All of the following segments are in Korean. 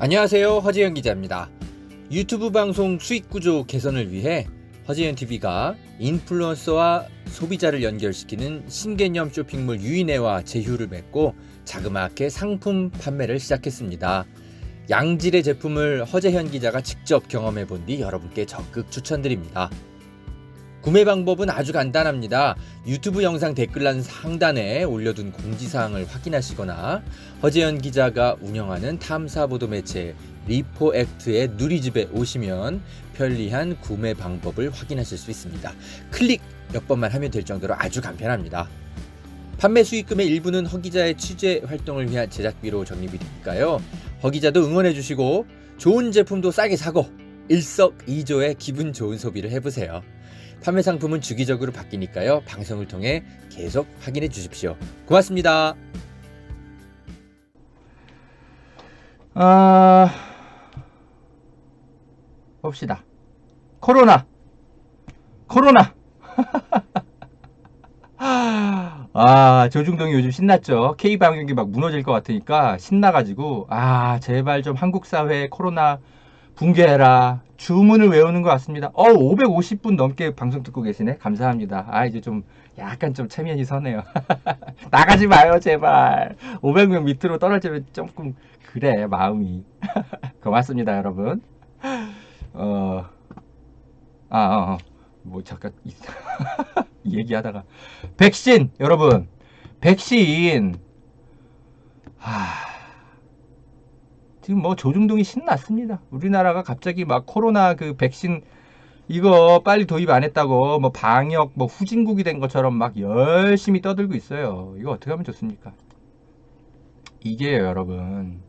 안녕하세요, 허재현 기자입니다. 유튜브 방송 수익구조 개선을 위해 허재현TV가 인플루언서와 소비자를 연결시키는 신개념 쇼핑몰 유인회와 제휴를 맺고 자그마하게 상품 판매를 시작했습니다. 양질의 제품을 허재현 기자가 직접 경험해 본 뒤 여러분께 적극 추천드립니다. 구매 방법은 아주 간단합니다. 유튜브 영상 댓글란 상단에 올려둔 공지사항을 확인하시거나 허재현 기자가 운영하는 탐사보도 매체 리포액트의 누리집에 오시면 편리한 구매 방법을 확인하실 수 있습니다. 클릭 몇 번만 하면 될 정도로 아주 간편합니다. 판매 수익금의 일부는 허 기자의 취재 활동을 위한 제작비로 적립이 되니까요. 허 기자도 응원해 주시고 좋은 제품도 싸게 사고 일석이조의 기분 좋은 소비를 해보세요. 판매 상품은 주기적으로 바뀌니까요. 방송을 통해 계속 확인해 주십시오. 고맙습니다. 봅시다. 코로나. 조중동이 요즘 신났죠. K방역이 막 무너질 것 같으니까 신나가지고 제발 좀 한국 사회 코로나 붕괴해라. 주문을 외우는 것 같습니다. 550분 넘게 방송 듣고 계시네. 감사합니다. 이제 좀 약간 좀 체면이 서네요. 나가지 마요 제발. 500명 밑으로 떨어지면 조금 그래 마음이. 고맙습니다 여러분. 뭐 잠깐 이 얘기하다가 백신 여러분, 백신 지금 뭐 조중동이 신났습니다. 우리나라가 갑자기 막 코로나 그 백신 이거 빨리 도입 안 했다고 뭐 방역 뭐 후진국이 된 것처럼 막 열심히 떠들고 있어요. 이거 어떻게 하면 좋습니까? 이게요 여러분,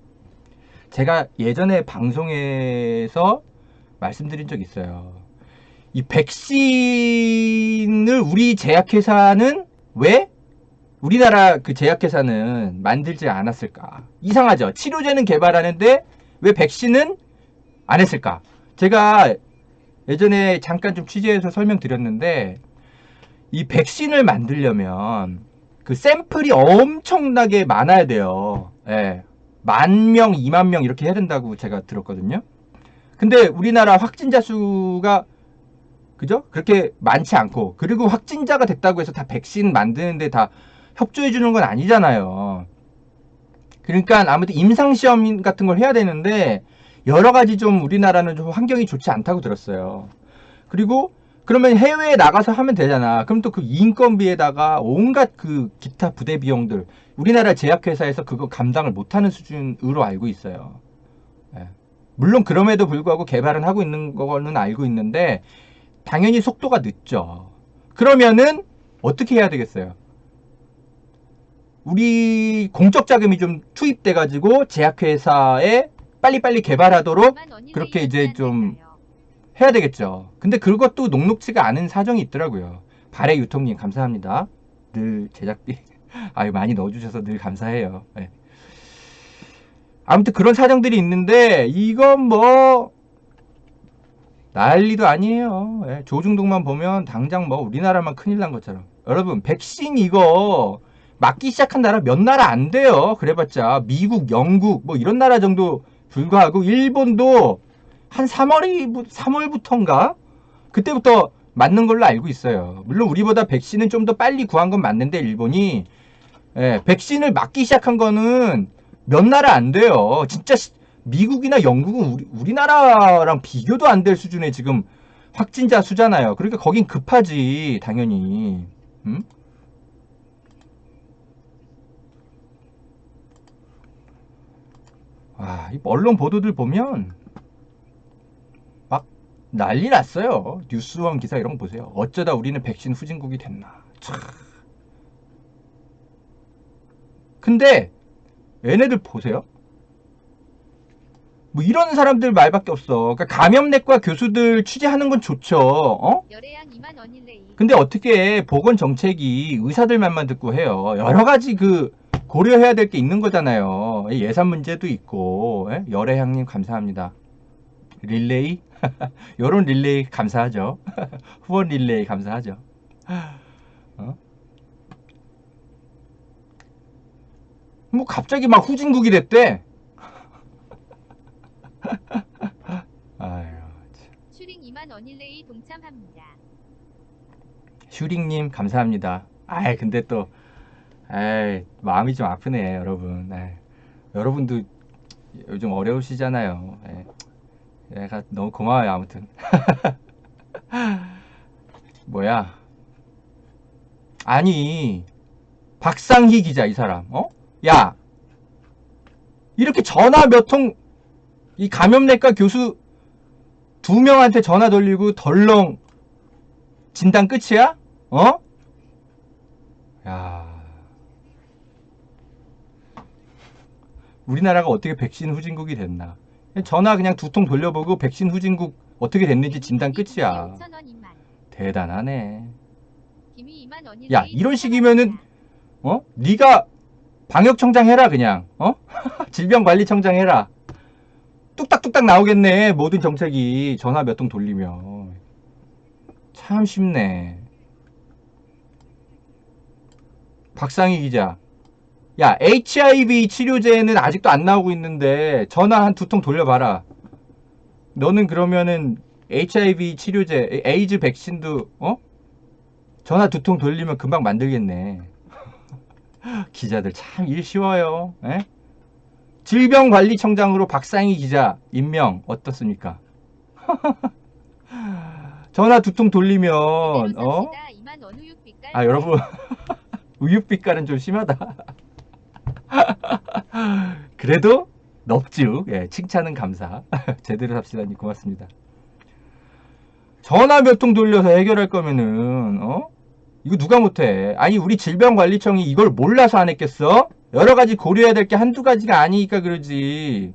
제가 예전에 방송에서 말씀드린 적 있어요. 이 백신을 우리 제약회사는 왜 우리나라 그 제약회사는 만들지 않았을까? 이상하죠. 치료제는 개발하는데 왜 백신은 안 했을까? 제가 예전에 잠깐 좀 취재해서 설명드렸는데, 이 백신을 만들려면 그 샘플이 엄청나게 많아야 돼요. 10,000명, 20,000명 이렇게 해야 된다고 제가 들었거든요. 근데 우리나라 확진자 수가 그죠? 그렇게 많지 않고, 그리고 확진자가 됐다고 해서 다 백신 만드는데 다 협조해 주는 건 아니잖아요. 그러니까 아무튼 임상시험 같은 걸 해야 되는데 여러 가지 좀 우리나라는 좀 환경이 좋지 않다고 들었어요. 그리고 그러면 해외에 나가서 하면 되잖아. 그럼 또 그 인건비에다가 온갖 그 기타 부대 비용들, 우리나라 제약회사에서 그거 감당을 못하는 수준으로 알고 있어요. 물론 그럼에도 불구하고 개발은 하고 있는 거는 알고 있는데 당연히 속도가 늦죠. 그러면은 어떻게 해야 되겠어요? 우리 공적 자금이 좀 투입돼 가지고 제약회사에 빨리빨리 개발하도록 그렇게 이제 좀 해야 되겠죠. 근데 그것도 녹록치가 않은 사정이 있더라고요. 발해 유통님 감사합니다. 늘 제작비 많이 넣어주셔서 늘 감사해요. 아무튼 그런 사정들이 있는데 이건 뭐 난리도 아니에요. 조중동만 보면 당장 뭐 우리나라만 큰일 난 것처럼. 여러분 백신 이거 맞기 시작한 나라 몇 나라 안 돼요. 그래봤자 미국, 영국 뭐 이런 나라 정도 불과하고, 일본도 한 3월부터인가 그때부터 맞는 걸로 알고 있어요. 물론 우리보다 백신은 좀 더 빨리 구한 건 맞는데 일본이 백신을 맞기 시작한 거는 몇 나라 안 돼요. 진짜 미국이나 영국은 우리나라랑 비교도 안 될 수준의 지금 확진자 수잖아요. 그러니까 거긴 급하지 당연히. 이 언론 보도들 보면 막 난리 났어요. 뉴스원 기사 이런 거 보세요. 어쩌다 우리는 백신 후진국이 됐나. 근데 얘네들 보세요. 뭐 이런 사람들 말밖에 없어. 그러니까 감염내과 교수들 취재하는 건 좋죠. 근데 어떻게 보건 정책이 의사들 말만 듣고 해요. 여러 가지 그 고려해야 될 게 있는 거잖아요. 예산 문제도 있고. 열애향님 감사합니다. 릴레이? 요런 릴레이 감사하죠. 후원 릴레이 감사하죠. 뭐 갑자기 막 후진국이 됐대. 2만 원일레이 동참합니다. 슈링님 감사합니다. 아이 근데 또 마음이 좀 아프네 여러분. 여러분도 요즘 어려우시잖아요. 내가 너무 고마워요 아무튼. 뭐야? 아니 박상희 기자 이 사람 야 이렇게 전화 몇 통 이 감염내과 교수 2명한테 전화 돌리고 덜렁 진단 끝이야? 야 우리나라가 어떻게 백신 후진국이 됐나? 전화 그냥 2통 돌려보고 백신 후진국 어떻게 됐는지 진단 끝이야. 대단하네. 야 이런 식이면은 네가 방역청장 해라 그냥 질병관리청장 해라. 뚝딱뚝딱 나오겠네 모든 정책이 전화 몇 통 돌리면. 참 쉽네. 박상희 기자 야 HIV 치료제는 아직도 안 나오고 있는데 전화 한 2통 돌려봐라. 너는 그러면은 HIV 치료제 에이즈 백신도 전화 2통 돌리면 금방 만들겠네. 기자들 참 일 쉬워요. 질병관리청장으로 박상희 기자 임명 어떻습니까? 전화 2통 돌리면 여러분 우유빛깔은 좀 심하다. 그래도 넙죽 칭찬은 감사. 제대로 삽시다니 고맙습니다. 전화 몇 통 돌려서 해결할 거면은 이거 누가 못해. 아니 우리 질병관리청이 이걸 몰라서 안 했겠어? 여러가지 고려해야 될 게 한두 가지가 아니니까 그러지.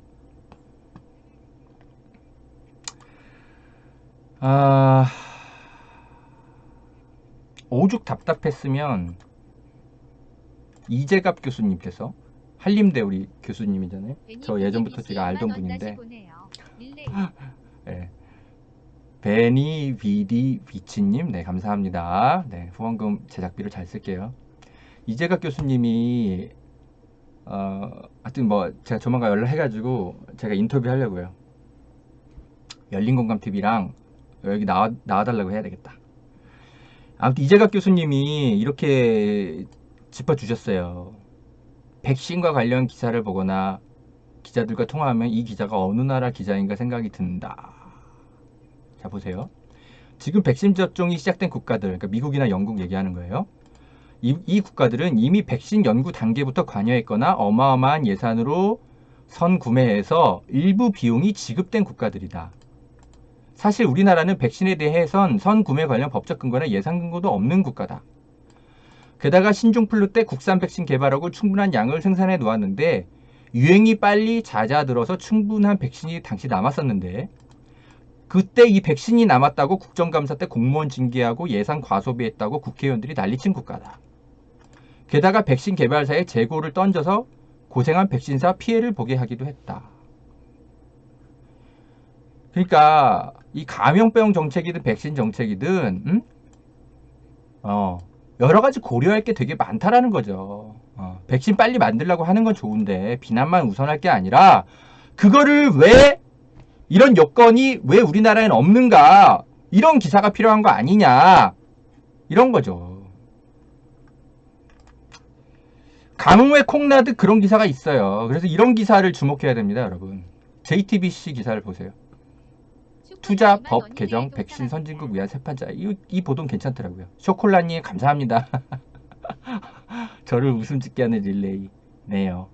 오죽 답답했으면 이재갑 교수님께서 한림대 우리 교수님이잖아요. 저 예전부터 제가 알던 분인데 베니 비치님 감사합니다. 후원금 제작비를 잘 쓸게요. 이재갑 교수님이 하여튼 뭐 제가 조만간 연락해가지고 제가 인터뷰 하려고요. 열린공감TV랑 여기 나와달라고 해야 되겠다. 아무튼 이재갑 교수님이 이렇게 짚어주셨어요. 백신과 관련 기사를 보거나 기자들과 통화하면 이 기자가 어느 나라 기자인가 생각이 든다. 자 보세요. 지금 백신 접종이 시작된 국가들, 그러니까 미국이나 영국 얘기하는 거예요. 이 국가들은 이미 백신 연구 단계부터 관여했거나 어마어마한 예산으로 선구매해서 일부 비용이 지급된 국가들이다. 사실 우리나라는 백신에 대해선 선구매 관련 법적 근거나 예산 근거도 없는 국가다. 게다가 신종플루 때 국산 백신 개발하고 충분한 양을 생산해 놓았는데 유행이 빨리 잦아들어서 충분한 백신이 당시 남았었는데 그때 이 백신이 남았다고 국정감사 때 공무원 징계하고 예산 과소비했다고 국회의원들이 난리친 국가다. 게다가 백신 개발사에 재고를 던져서 고생한 백신사 피해를 보게 하기도 했다. 그러니까 이 감염병 정책이든 백신 정책이든 여러 가지 고려할 게 되게 많다라는 거죠. 백신 빨리 만들려고 하는 건 좋은데 비난만 우선할 게 아니라 그거를 왜 이런 여건이 왜 우리나라에는 없는가, 이런 기사가 필요한 거 아니냐, 이런 거죠. 강릉에 콩나듯 그런 기사가 있어요. 그래서 이런 기사를 주목해야 됩니다, 여러분. JTBC 기사를 보세요. 투자 법 개정 백신 선진국 위한 세판자. 이 보도는 괜찮더라고요. 쇼콜라님 감사합니다. 저를 웃음 짓게 하는 릴레이 네요.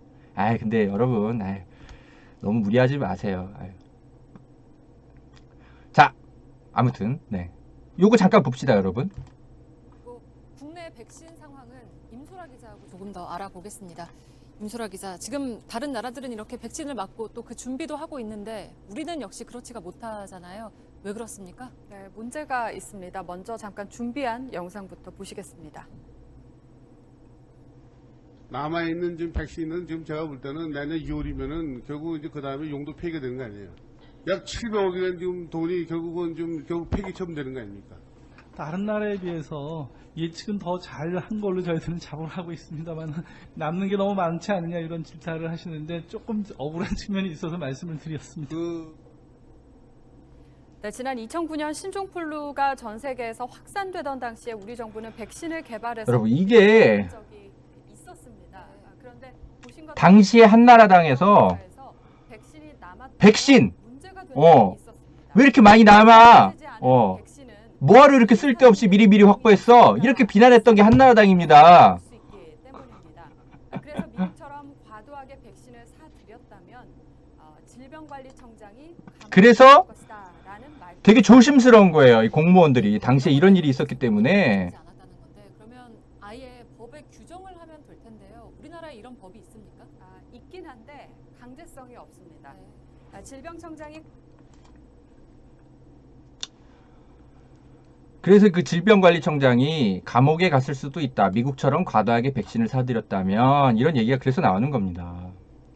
근데 여러분 너무 무리하지 마세요. 자 아무튼 요거 잠깐 봅시다 여러분. 국내 백신 상황은 임소라 기자하고 조금 더 알아보겠습니다. 임소라 기자, 지금 다른 나라들은 이렇게 백신을 맞고 또 그 준비도 하고 있는데 우리는 역시 그렇지가 못하잖아요. 왜 그렇습니까? 네, 문제가 있습니다. 먼저 잠깐 준비한 영상부터 보시겠습니다. 남아있는 지금 백신은 지금 제가 볼 때는 내년 2월이면은 결국 이제 그 다음에 용도 폐기되는 거 아니에요. 약 700억이라는 지금 돈이 결국은 좀 결국 폐기처럼 되는 거 아닙니까? 다른 나라에 비해서 예측은 더 잘한 걸로 저희들은 자부를 하고 있습니다만 남는 게 너무 많지 않느냐 이런 질타를 하시는데 조금 억울한 측면이 있어서 말씀을 드렸습니다. 네, 지난 2009년 신종플루가 전 세계에서 확산되던 당시에 우리 정부는 백신을 개발해서 여러분, 이게 적이 있었습니다. 그런데 보신 것처럼 당시에 한나라당에서 백신이 남았던 백신! 문제가 된 어. 적이 있었습니다. 왜 이렇게 많이 남아? 쓰지 않은 백신은 뭐하러 이렇게 쓸데없이 미리미리 확보했어? 이렇게 비난했던 게 한나라당입니다. 수 있기 때문입니다. 그래서 미국처럼 과도하게 백신을 사들였다면 질병관리청장이 그래서 것이다라는 말. 되게 조심스러운 거예요. 이 공무원들이. 당시에 이런 일이 있었기 때문에. 하지 않았다는 건데 그러면 아예 법에 규정을 하면 될 텐데요. 우리나라에 이런 법이 있습니까? 있긴 한데 강제성이 없습니다. 네. 질병청장이 그래서 그 질병관리청장이 감옥에 갔을 수도 있다. 미국처럼 과도하게 백신을 사들였다면 이런 얘기가 그래서 나오는 겁니다.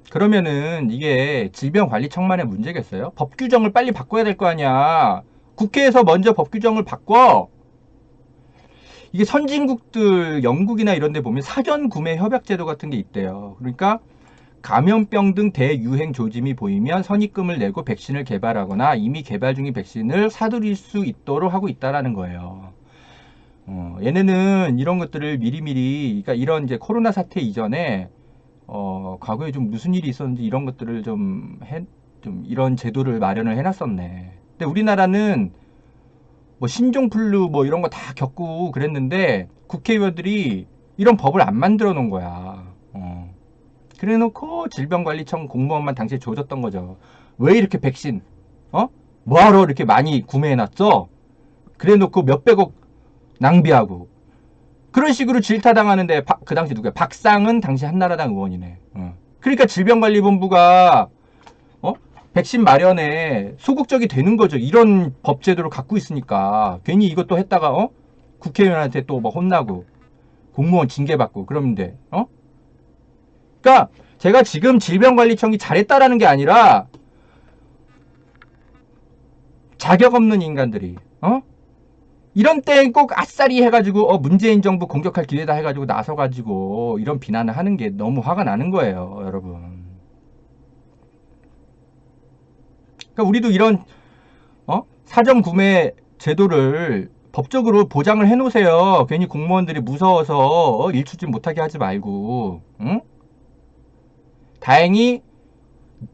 그러면은 이게 질병관리청만의 문제겠어요? 법 규정을 빨리 바꿔야 될 거 아니야. 국회에서 먼저 법 규정을 바꿔. 이게 선진국들 영국이나 이런 데 보면 사전 구매 협약 제도 같은 게 있대요. 그러니까 감염병 등 대유행 조짐이 보이면 선입금을 내고 백신을 개발하거나 이미 개발 중인 백신을 사들일 수 있도록 하고 있다라는 거예요. 얘네는 이런 것들을 미리미리, 그러니까 이런 이제 코로나 사태 이전에 과거에 좀 무슨 일이 있었는지 이런 것들을 좀 이런 제도를 마련을 해놨었네. 근데 우리나라는 뭐 신종플루 뭐 이런 거 다 겪고 그랬는데 국회의원들이 이런 법을 안 만들어 놓은 거야. 그래놓고 질병관리청 공무원만 당시에 조졌던 거죠. 왜 이렇게 백신 뭐하러 이렇게 많이 구매해놨어? 그래놓고 몇백억 낭비하고 그런 식으로 질타당하는데 그 당시 누구야? 박상은 당시 한나라당 의원이네. 그러니까 질병관리본부가 백신 마련에 소극적이 되는 거죠. 이런 법제도를 갖고 있으니까 괜히 이것도 했다가 국회의원한테 또 뭐 혼나고 공무원 징계받고 그러면 돼. 그러니까 제가 지금 질병관리청이 잘했다라는 게 아니라 자격 없는 인간들이 이런 땐 꼭 아싸리 해가지고 문재인 정부 공격할 기회다 해가지고 나서가지고 이런 비난을 하는 게 너무 화가 나는 거예요, 여러분. 그러니까 우리도 이런 사전 구매 제도를 법적으로 보장을 해놓으세요. 괜히 공무원들이 무서워서 일 추진 못하게 하지 말고. 응? 다행히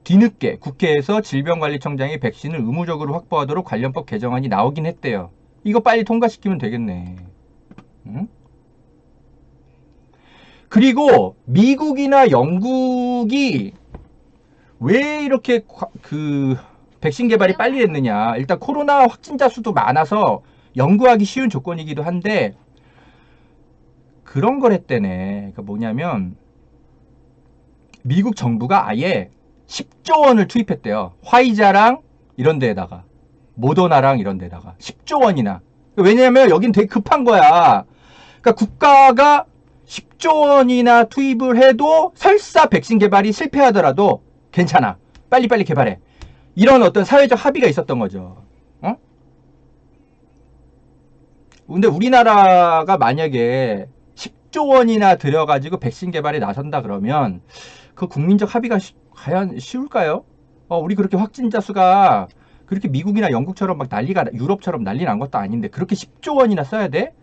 뒤늦게 국회에서 질병관리청장이 백신을 의무적으로 확보하도록 관련법 개정안이 나오긴 했대요. 이거 빨리 통과시키면 되겠네. 응? 그리고 미국이나 영국이 왜 이렇게 백신 개발이 빨리 됐느냐. 일단 코로나 확진자 수도 많아서 연구하기 쉬운 조건이기도 한데 그런 걸 했대네. 그러니까 뭐냐면 미국 정부가 아예 10조 원을 투입했대요. 화이자랑 이런 데에다가 모더나랑 이런 데다가 10조 원이나. 왜냐면 여긴 되게 급한 거야. 그러니까 국가가 10조 원이나 투입을 해도 설사 백신 개발이 실패하더라도 괜찮아. 빨리빨리 개발해. 이런 어떤 사회적 합의가 있었던 거죠. 근데 우리나라가 만약에 10조 원이나 들여가지고 백신 개발에 나선다 그러면 그 국민적 합의가 과연 쉬울까요? 우리 그렇게 확진자 수가 그렇게 미국이나 영국처럼 막 난리가, 유럽처럼 난리 난 것도 아닌데 그렇게 10조 원이나 써야 돼?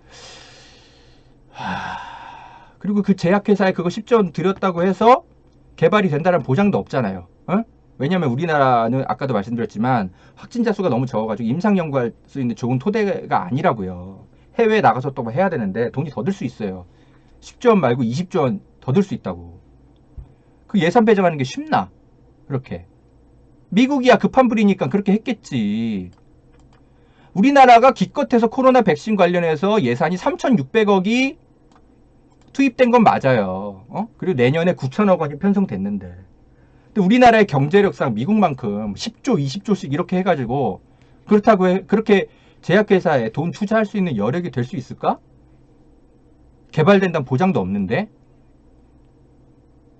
그리고 그 제약회사에 그거 10조 원 들였다고 해서 개발이 된다는 보장도 없잖아요. 왜냐면 우리나라는 아까도 말씀드렸지만 확진자 수가 너무 적어가지고 임상 연구할 수 있는 좋은 토대가 아니라고요. 해외에 나가서 또 뭐 해야 되는데 돈이 더 들 수 있어요. 10조 원 말고 20조 원 더 들 수 있다고. 그 예산 배정하는 게 쉽나? 그렇게. 미국이야 급한 불이니까 그렇게 했겠지. 우리나라가 기껏해서 코로나 백신 관련해서 예산이 3,600억이 투입된 건 맞아요. 그리고 내년에 9천억 원이 편성됐는데. 근데 우리나라의 경제력상 미국만큼 10조, 20조씩 이렇게 해가지고 그렇다고 그렇게 제약회사에 돈 투자할 수 있는 여력이 될 수 있을까? 개발된다는 보장도 없는데.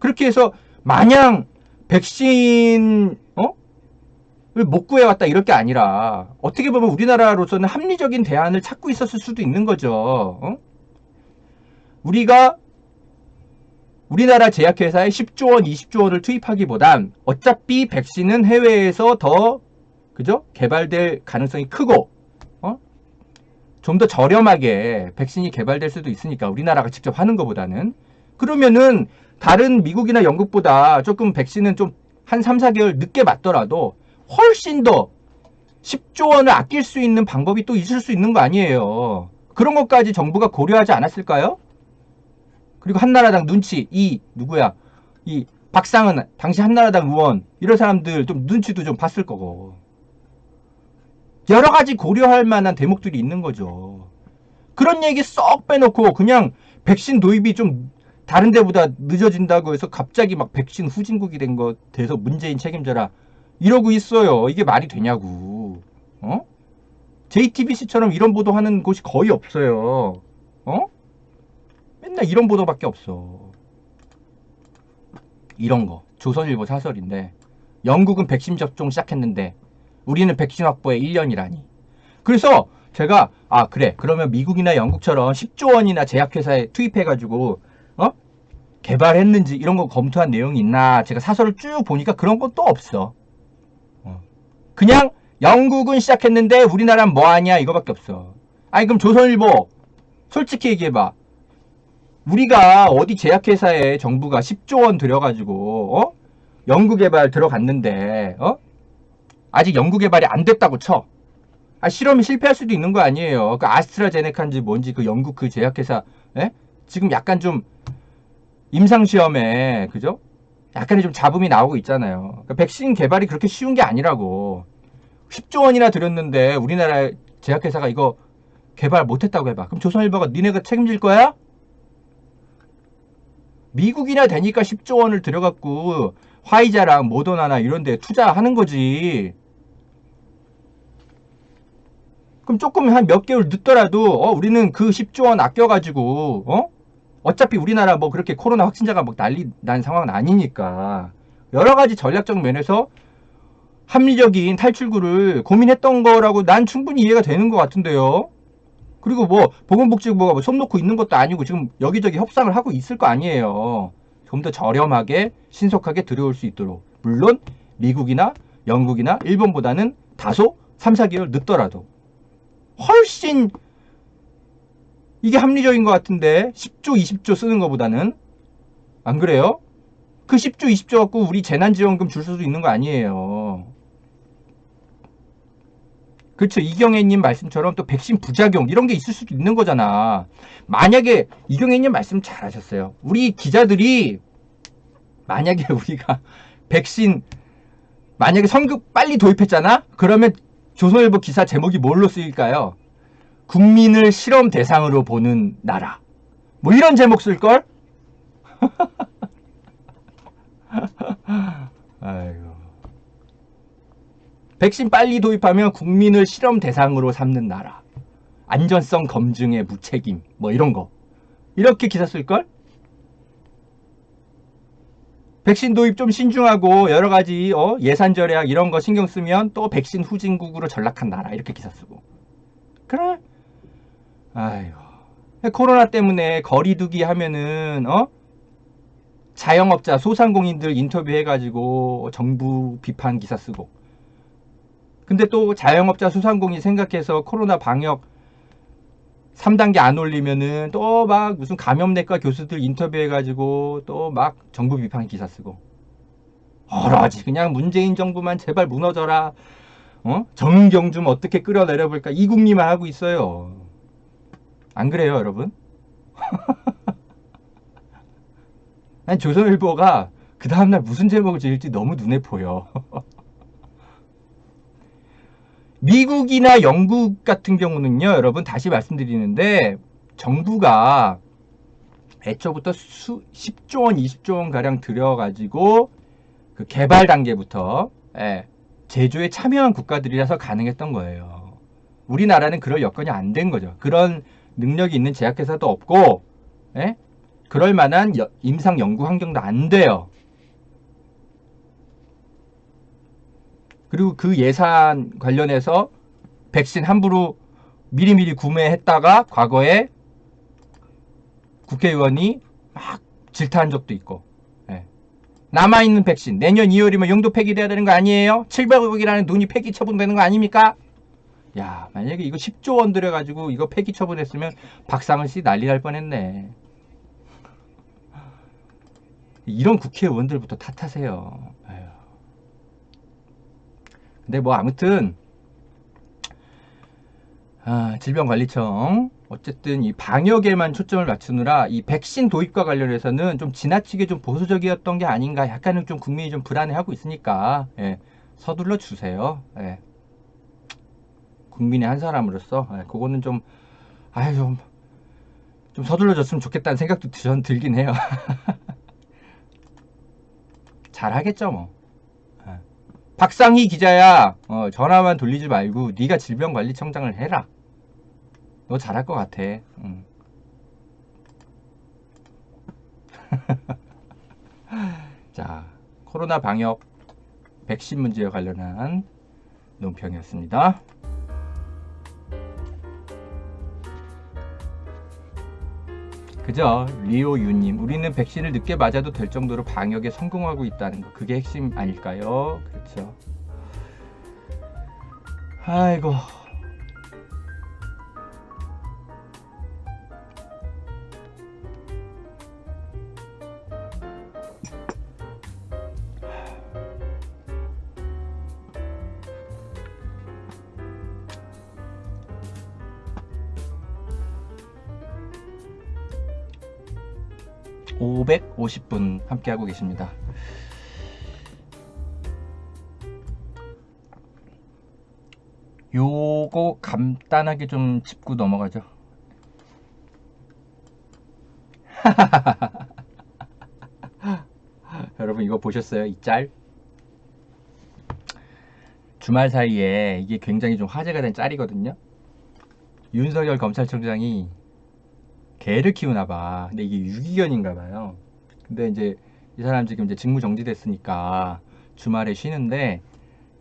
그렇게 해서 마냥 백신 못 구해왔다 이럴 게 아니라 어떻게 보면 우리나라로서는 합리적인 대안을 찾고 있었을 수도 있는 거죠. 우리나라 제약회사에 10조 원, 20조 원을 투입하기보단 어차피 백신은 해외에서 더 그죠? 개발될 가능성이 크고 좀 더 저렴하게 백신이 개발될 수도 있으니까 우리나라가 직접 하는 것보다는 그러면은 다른 미국이나 영국보다 조금 백신은 좀 한 3, 4개월 늦게 맞더라도 훨씬 더 10조 원을 아낄 수 있는 방법이 또 있을 수 있는 거 아니에요. 그런 것까지 정부가 고려하지 않았을까요? 그리고 한나라당 눈치, 이 박상은 당시 한나라당 의원 이런 사람들 좀 눈치도 좀 봤을 거고 여러 가지 고려할 만한 대목들이 있는 거죠. 그런 얘기 쏙 빼놓고 그냥 백신 도입이 좀 다른 데보다 늦어진다고 해서 갑자기 막 백신 후진국이 된 거 돼서 문재인 책임져라 이러고 있어요. 이게 말이 되냐고. JTBC처럼 이런 보도하는 곳이 거의 없어요. 맨날 이런 보도밖에 없어. 이런 거 조선일보 사설인데 영국은 백신 접종 시작했는데 우리는 백신 확보에 1년이라니. 그래서 제가 그래 그러면 미국이나 영국처럼 10조 원이나 제약회사에 투입해가지고 개발했는지 이런 거 검토한 내용이 있나 제가 사설을 쭉 보니까 그런 건 또 없어. 그냥 영국은 시작했는데 우리나라는 뭐하냐 이거밖에 없어. 아니 그럼 조선일보 솔직히 얘기해봐. 우리가 어디 제약회사에 정부가 10조 원 들여가지고 연구개발 들어갔는데 아직 연구개발이 안 됐다고 쳐. 실험이 실패할 수도 있는 거 아니에요. 그 아스트라제네카인지 뭔지 그 영국 그 제약회사 지금 약간 좀 임상시험에 그죠? 약간의 좀 잡음이 나오고 있잖아요. 그러니까 백신 개발이 그렇게 쉬운 게 아니라고. 10조 원이나 들였는데 우리나라 제약회사가 이거 개발 못했다고 해봐. 그럼 조선일보가 니네가 책임질 거야? 미국이나 되니까 10조 원을 들여갖고 화이자랑 모더나나 이런 데 투자하는 거지. 그럼 조금 한 몇 개월 늦더라도 우리는 그 10조 원 아껴가지고 어차피 우리나라 뭐 그렇게 코로나 확진자가 막 난리 난 상황은 아니니까 여러 가지 전략적 면에서 합리적인 탈출구를 고민했던 거라고 난 충분히 이해가 되는 것 같은데요. 그리고 뭐 보건복지부가 뭐 손 놓고 있는 것도 아니고 지금 여기저기 협상을 하고 있을 거 아니에요. 좀 더 저렴하게 신속하게 들어올 수 있도록. 물론 미국이나 영국이나 일본보다는 다소 3, 4개월 늦더라도 훨씬 이게 합리적인 것 같은데 10조, 20조 쓰는 것보다는. 안 그래요? 그 10조, 20조 갖고 우리 재난지원금 줄 수도 있는 거 아니에요. 그렇죠. 이경애님 말씀처럼 또 백신 부작용 이런 게 있을 수도 있는 거잖아. 만약에 이경애님 말씀 잘하셨어요. 우리 기자들이 만약에 우리가 백신 만약에 성급 빨리 도입했잖아? 그러면 조선일보 기사 제목이 뭘로 쓰일까요? 국민을 실험 대상으로 보는 나라. 뭐 이런 제목 쓸걸? 아이고. 백신 빨리 도입하면 국민을 실험 대상으로 삼는 나라. 안전성 검증의 무책임. 뭐 이런 거. 이렇게 기사 쓸걸? 백신 도입 좀 신중하고 여러 가지 예산 절약 이런 거 신경 쓰면 또 백신 후진국으로 전락한 나라. 이렇게 기사 쓰고. 그래? 아이고. 코로나 때문에 거리두기 하면은 자영업자 소상공인들 인터뷰해가지고 정부 비판 기사 쓰고. 근데 또 자영업자 소상공인 생각해서 코로나 방역 3단계 안 올리면은 또 막 무슨 감염내과 교수들 인터뷰해가지고 또 막 정부 비판 기사 쓰고. 어라지 그냥 문재인 정부만 제발 무너져라. 정경 좀 어떻게 끌어내려볼까 이 궁리만 하고 있어요. 안 그래요 여러분? 아니, 조선일보가 그 다음날 무슨 제목을 지을지 너무 눈에 보여. 미국이나 영국 같은 경우는요 여러분 다시 말씀드리는데 정부가 애초부터 10조 원 20조 원 가량 들여가지고 그 개발 단계부터 제조에 참여한 국가들이라서 가능했던 거예요. 우리나라는 그럴 여건이 안 된 거죠. 그런 능력이 있는 제약회사도 없고 그럴 만한 임상 연구 환경도 안 돼요. 그리고 그 예산 관련해서 백신 함부로 미리미리 구매했다가 과거에 국회의원이 막 질타한 적도 있고. 남아있는 백신 내년 2월이면 용도 폐기돼야 되는 거 아니에요? 700억이라는 돈이 폐기 처분되는 거 아닙니까? 야, 만약에 이거 10조 원 들여가지고 이거 폐기 처분했으면 박상은 씨 난리 날 뻔했네. 이런 국회의원들부터 탓하세요. 아유. 근데 뭐 아무튼 질병관리청 어쨌든 이 방역에만 초점을 맞추느라 이 백신 도입과 관련해서는 좀 지나치게 좀 보수적이었던 게 아닌가, 약간은 좀 국민이 좀 불안해하고 있으니까 서둘러 주세요. 국민의 한 사람으로서 그거는 좀 좀 서둘러 줬으면 좋겠다는 생각도 전 들긴 해요. 잘하겠죠 뭐. 박상희 기자야, 전화만 돌리지 말고 네가 질병관리청장을 해라. 너 잘할 것 같아. 자, 코로나 방역 백신 문제와 관련한 논평이었습니다. 그죠? 리오유님, 우리는 백신을 늦게 맞아도 될 정도로 방역에 성공하고 있다는 거, 그게 핵심 아닐까요? 그렇죠. 아이고. (550분) 함께하고 계십니다. 요거 간단하게 좀 짚고 넘어가죠. 여러분 이거 보셨어요? 이 짤? 주말 사이에 이게 굉장히 좀 화제가 된 짤이거든요. 윤석열 검찰총장이 개를 키우나봐. 근데 이게 유기견인가봐요. 근데 이제 이 사람 지금 이제 직무 정지됐으니까 주말에 쉬는데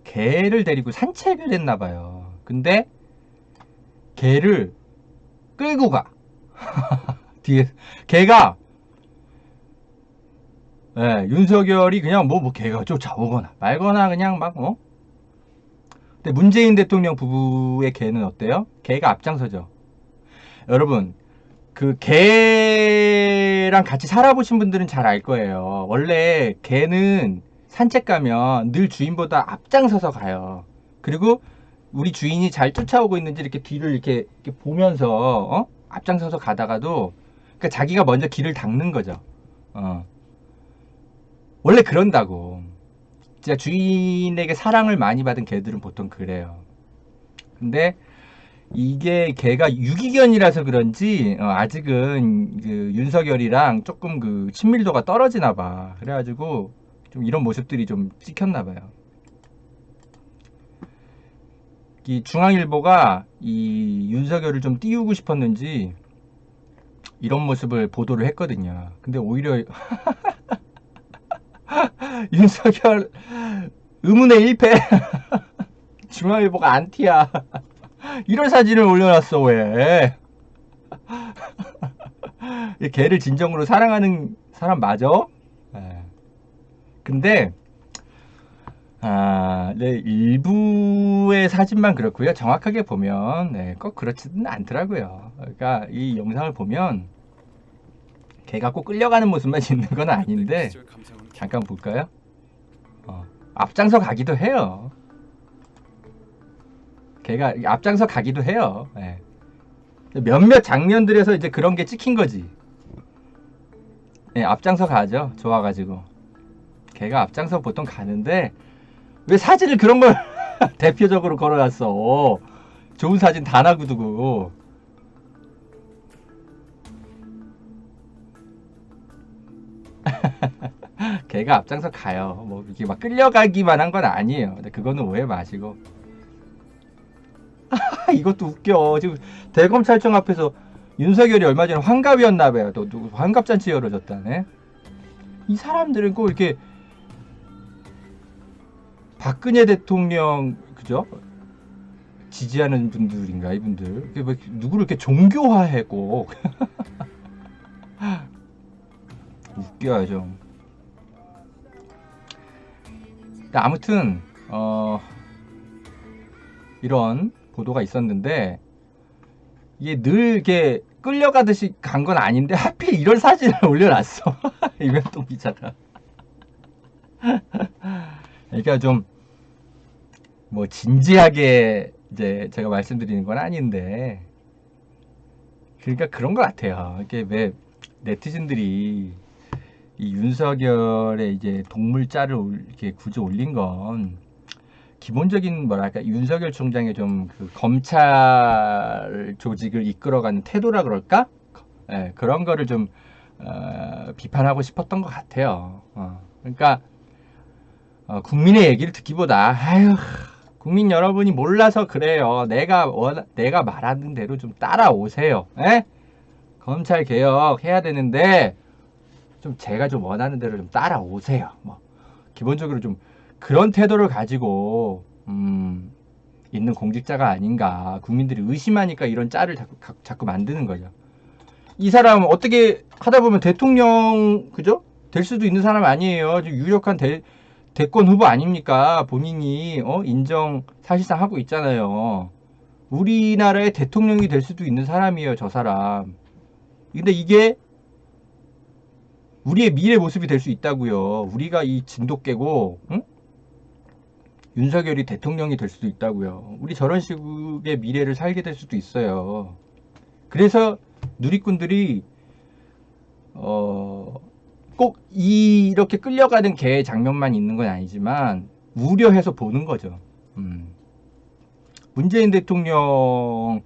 개를 데리고 산책을 했나봐요. 근데 개를 끌고 가. 뒤에 개가 윤석열이 그냥 뭐 개가 쫓아오거나 말거나 그냥 막 근데 문재인 대통령 부부의 개는 어때요? 개가 앞장서죠. 여러분 그 개랑 같이 살아보신 분들은 잘 알 거예요. 원래 개는 산책 가면 늘 주인보다 앞장서서 가요. 그리고 우리 주인이 잘 쫓아오고 있는지 이렇게 뒤를 이렇게 보면서 앞장서서 가다가도 그러니까 자기가 먼저 길을 닦는 거죠. 원래 그런다고. 진짜 주인에게 사랑을 많이 받은 개들은 보통 그래요. 근데 이게 개가 유기견이라서 그런지 아직은 그 윤석열이랑 조금 그 친밀도가 떨어지나 봐. 그래가지고 좀 이런 모습들이 좀 찍혔나 봐요. 이 중앙일보가 이 윤석열을 좀 띄우고 싶었는지 이런 모습을 보도를 했거든요. 근데 오히려 윤석열 의문의 1패. 중앙일보가 안티야. 이런 사진을 올려놨어. 왜? 개를 진정으로 사랑하는 사람 맞아? 근데 일부의 사진만 그렇고요. 정확하게 보면 꼭 그렇지는 않더라고요. 그러니까 이 영상을 보면 개가 꼭 끌려가는 모습만 있는 건 아닌데 잠깐 볼까요? 앞장서 가기도 해요. 개가 앞장서 가기도 해요. 몇몇 장면들에서 이제 그런 게 찍힌 거지. 앞장서 가죠. 좋아가지고. 개가 앞장서 보통 가는데 왜 사진을 그런 걸 대표적으로 걸어놨어. 좋은 사진 다 놔두고. 개가 앞장서 가요. 뭐 이렇게 막 끌려가기만 한 건 아니에요. 근데 그거는 오해 마시고. 이것도 웃겨. 지금 대검찰청 앞에서 윤석열이 얼마 전에 환갑이었나봐요. 또 누구 환갑잔치 열어줬다네. 이 사람들은 꼭 이렇게 박근혜 대통령 그죠? 지지하는 분들인가 이분들. 뭐 누구를 이렇게 종교화해 꼭. 웃겨요 좀. 아무튼 이런 보도가 있었는데 이게 늘 이렇게 끌려가듯이 간 건 아닌데 하필 이런 사진을 올려놨어. 이명동 기자가. 그러니까 좀 뭐 진지하게 이제 제가 말씀드리는 건 아닌데, 그러니까 그런 것 같아요. 이게 왜 네티즌들이 이 윤석열의 이제 동물짤을 이렇게 굳이 올린 건 기본적인 뭐랄까 윤석열 총장의 좀 그 검찰 조직을 이끌어가는 태도라 그럴까? 예, 그런 거를 좀 비판하고 싶었던 것 같아요. 그러니까 국민의 얘기를 듣기보다 아유 국민 여러분이 몰라서 그래요. 내가 말하는 대로 좀 따라오세요. 예? 검찰 개혁 해야 되는데 좀 제가 좀 원하는 대로 좀 따라오세요. 뭐 기본적으로 좀 그런 태도를 가지고 있는 공직자가 아닌가. 국민들이 의심하니까 이런 짤을 자꾸 만드는 거죠. 이 사람 어떻게 하다 보면 대통령 그죠? 될 수도 있는 사람 아니에요. 유력한 대권 후보 아닙니까? 본인이 인정 사실상 하고 있잖아요. 우리나라의 대통령이 될 수도 있는 사람이에요, 저 사람. 근데 이게 우리의 미래 모습이 될 수 있다고요. 우리가 이 진도 깨고 윤석열이 대통령이 될 수도 있다고요. 우리 저런 식의 미래를 살게 될 수도 있어요. 그래서 누리꾼들이 꼭 이렇게 끌려가는 개 장면만 있는 건 아니지만 우려해서 보는 거죠. 문재인 대통령이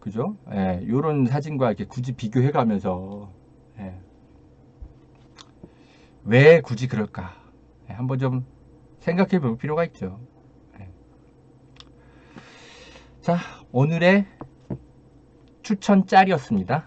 그죠? 예, 요런 사진과 이렇게 굳이 비교해 가면서 왜 굳이 그럴까? 한번 좀 생각해 볼 필요가 있죠. 자, 오늘의 추천 짤이었습니다.